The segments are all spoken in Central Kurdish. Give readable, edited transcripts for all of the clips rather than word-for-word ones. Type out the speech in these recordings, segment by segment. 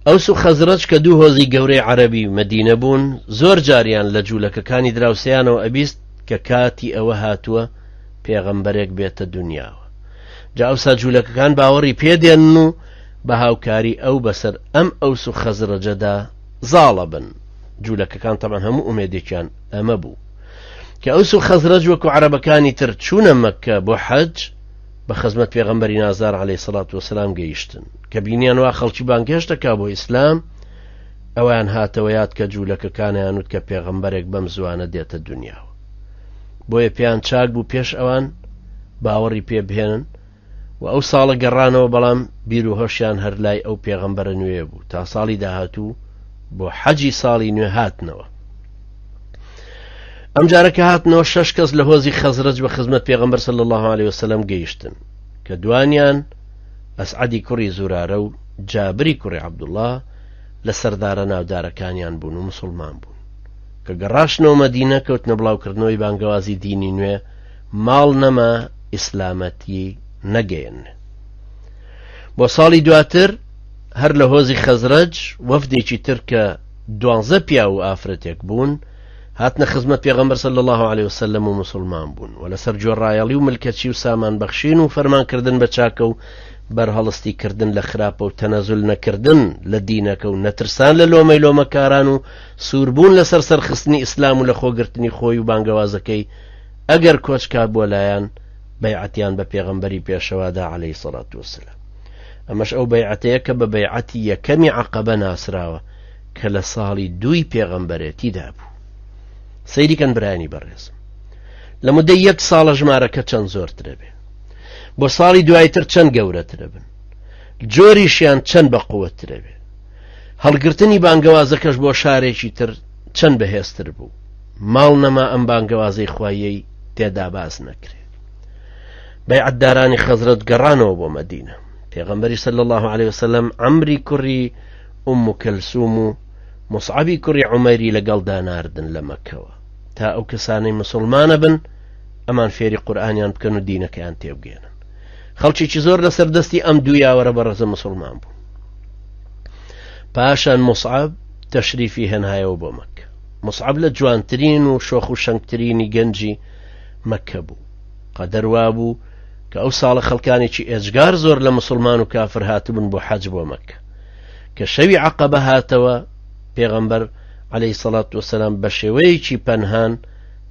ئەوس و خەزرەج کە دوو هۆزی گەورەی عەرەبی مەدینە بوون زۆر جاریان لە جوولەکەکانی دراوسیانەوە ئەبیست کە کاتی ئەوە هاتووە پێغەمبەرێک بێتە دنیاوە. جا ئەوسا جوولەکەکان باوەڕی پێدێن و بە هاوکاری ئەو بەسەر ئەم ئەوس و خەزرەجەدا زاڵە بن. جوولەکەکان تەمان هەموو ئومێدێکیان ئەمە بوو کە ئەوس و خەزرەج وەکو عەرەبەکانی تر چوونە مەککە بۆ حەج بە خزمەت پێغەمبەری نازدار عەلەیهی سەڵات وەسەلام گەیشتن کە بینیان وا خەڵکی بانگهێشت دەکا بۆ ئیسلام. ئەویان هاتەوە یاد کە جوولەکەکانیان وت کە پێغەمبەرێک بەم زوانە دێتە دنیاوە، بۆیە پێیان چاک بوو پێش ئەوان باوەڕی پێ بهێنن و ئەو ساڵە گەڕانەوە، بەڵام بیر و هۆشیان هەر لای ئەو پێغەمبەرە نوێ بوو تا ساڵی داهاتوو بۆ حەجی ساڵی نوێ هاتنەوە. ئەم جارەکە هاتنەوە 6 کەس لە هۆزی خەزرەج بە خزمەت پێغەمبەر صلی الله علیه وسلم گەیشتن کە دوانیان ئەسعەدی کوڕی زورارە و جابری کوڕی عەبدوڵڵاه لە سەردارە ناودارەکانیان بوون و موسڵمان بوون کە گەڕاشنەوە مەدینە کەوتنە بڵاوکردنەوەی بانگەوازی دینی نوێ، ماڵ نەما ئیسلامەتی نەگەیەن. بۆ ساڵی دواتر هەر لە هۆزی خەزرەج وەفدێکی تر کە 12 پیا و ئافرەتێک بوون هاتنە خزمەت پێغەمبەر صلی الله علیه وسلم و موسڵمان بوون و لەسەر گوێڕایەڵی و ملکەچی و سامان بەخشین و فەرمانکردن بە چاکە و بەرهەڵستی کردن لە خراپە و تەنەزول نەکردن لە دینەکە و نەترسان لە لۆمەی لۆمەکاران و سووربوون لەسەر سەرخستنی ئیسلام و لە خۆگرتنی خۆی و بانگەوازەکەی ئەگەر کۆچکا بۆ لایەن بەیعەتیان بە پێغەمبەری پێشەوادا عەلەیهی سەڵات وەسەلام. ئەمەش ئەو بەیعەتەیە کە بە بەیعەتی یەکەمی عەقەبە ناسراوە کە لە ساڵی 2 پێغەمبەرێتیدا بوو. سەیریکەن برایانی بەڕێزم، لە مودەی 1 ساڵە ژمارەکە چەند زۆرترە بێ، بۆ ساڵی دوایتر چەند گەورەترە بن، جۆریشیان چەند بە قووەترە بێ، هەڵگرتنی بانگەوازەکەش بۆ شارێکی تر چەند بەهێزتر بوو، ماڵ نەما ئەم بانگەوازەی خوایەی تێدا باس نەکرێ. بەیعەتدارانی خەزرەج گەڕانەوە بۆ مەدینە. پێغەمبەری صلی الله علیه وسلم عەمری کوڕی ئوم کەلسوم و مصعبی کوڕی عومەیری لەگەڵدا ناردن لە مەککەوە تا ئەو کەسانەی مسلمانە بن ئەمان فێری قورئانیان بکەن و دینەکەیان تێبگێنن. خەڵکێکی زۆر لەسەر دەستی ئەم دوو یاوەرە بەڕێزە مسلمان بوون. پاشان مصعب تەشریفی هێنایەوە بۆ مەککە. مصعب لە جوانترین و شۆخ و شەنگترینی گەنجی مەککە بوو. قەدەروا بوو کە ئەو ساڵە خەڵکانێکی ئێجگار زۆر لە مسلمان و کافر هاتبوون بۆ حەج بۆ مەککە کە شەوی عەقەبە هاتەوە. پێغەمبەر عەلەیهی سەڵات وەسەلام بە شێوەیەکی پەنهان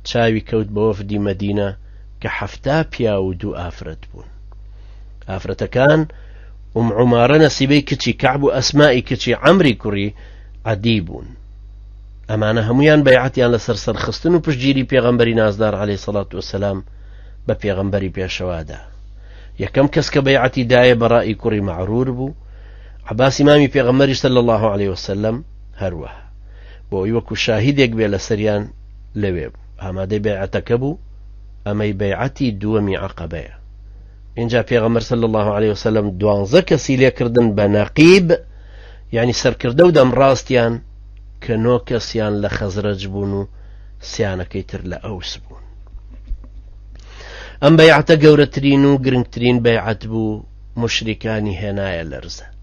چاوی کەوت بە وەفدی مەدینە کە 7 پیا و 2 ئافرەت بوون. ئافرەتەکان ئوم عومارە نەسیبەی کچی کەعب و ئەسمائی کچی عەمری کوڕی عەدی بوون. ئەمانە هەمویان بەیعەتیان لەسەر سەرخستن و پشتگیری پێغەمبەری نازدار عەلەیهی سەڵات وەسەلام بە پێغەمبەری پێشەوادا. یەکەم کەس کە بەیعەتی دایە بەڕائی کوڕی مەعرور بوو. عەباس ئیمامی پێغەمبەری صلی الله علیه وسلم هەروەها بۆ ئەوی وەکو شاهیدێک بێ لە سەریان لەوێ بوو. ئامادەی بەیعەتەکە بوو. ئەمەی بەیعەتی دووەمی عەقەبەیە. اینجا پێغەمبەر صلی الله علیه وسلم 12 کەسی لێکردن بە نەقیب، یعنی سەرکردە و دەمڕاستیان کە 9 کەسیان لە خەزرەج بوون و 3 تر لە ئەوس بوون. ئەم بەیعەتە گەورەترین و گرنگترین بەیعەت بوو، مشریکانی هێنایە لەرزە.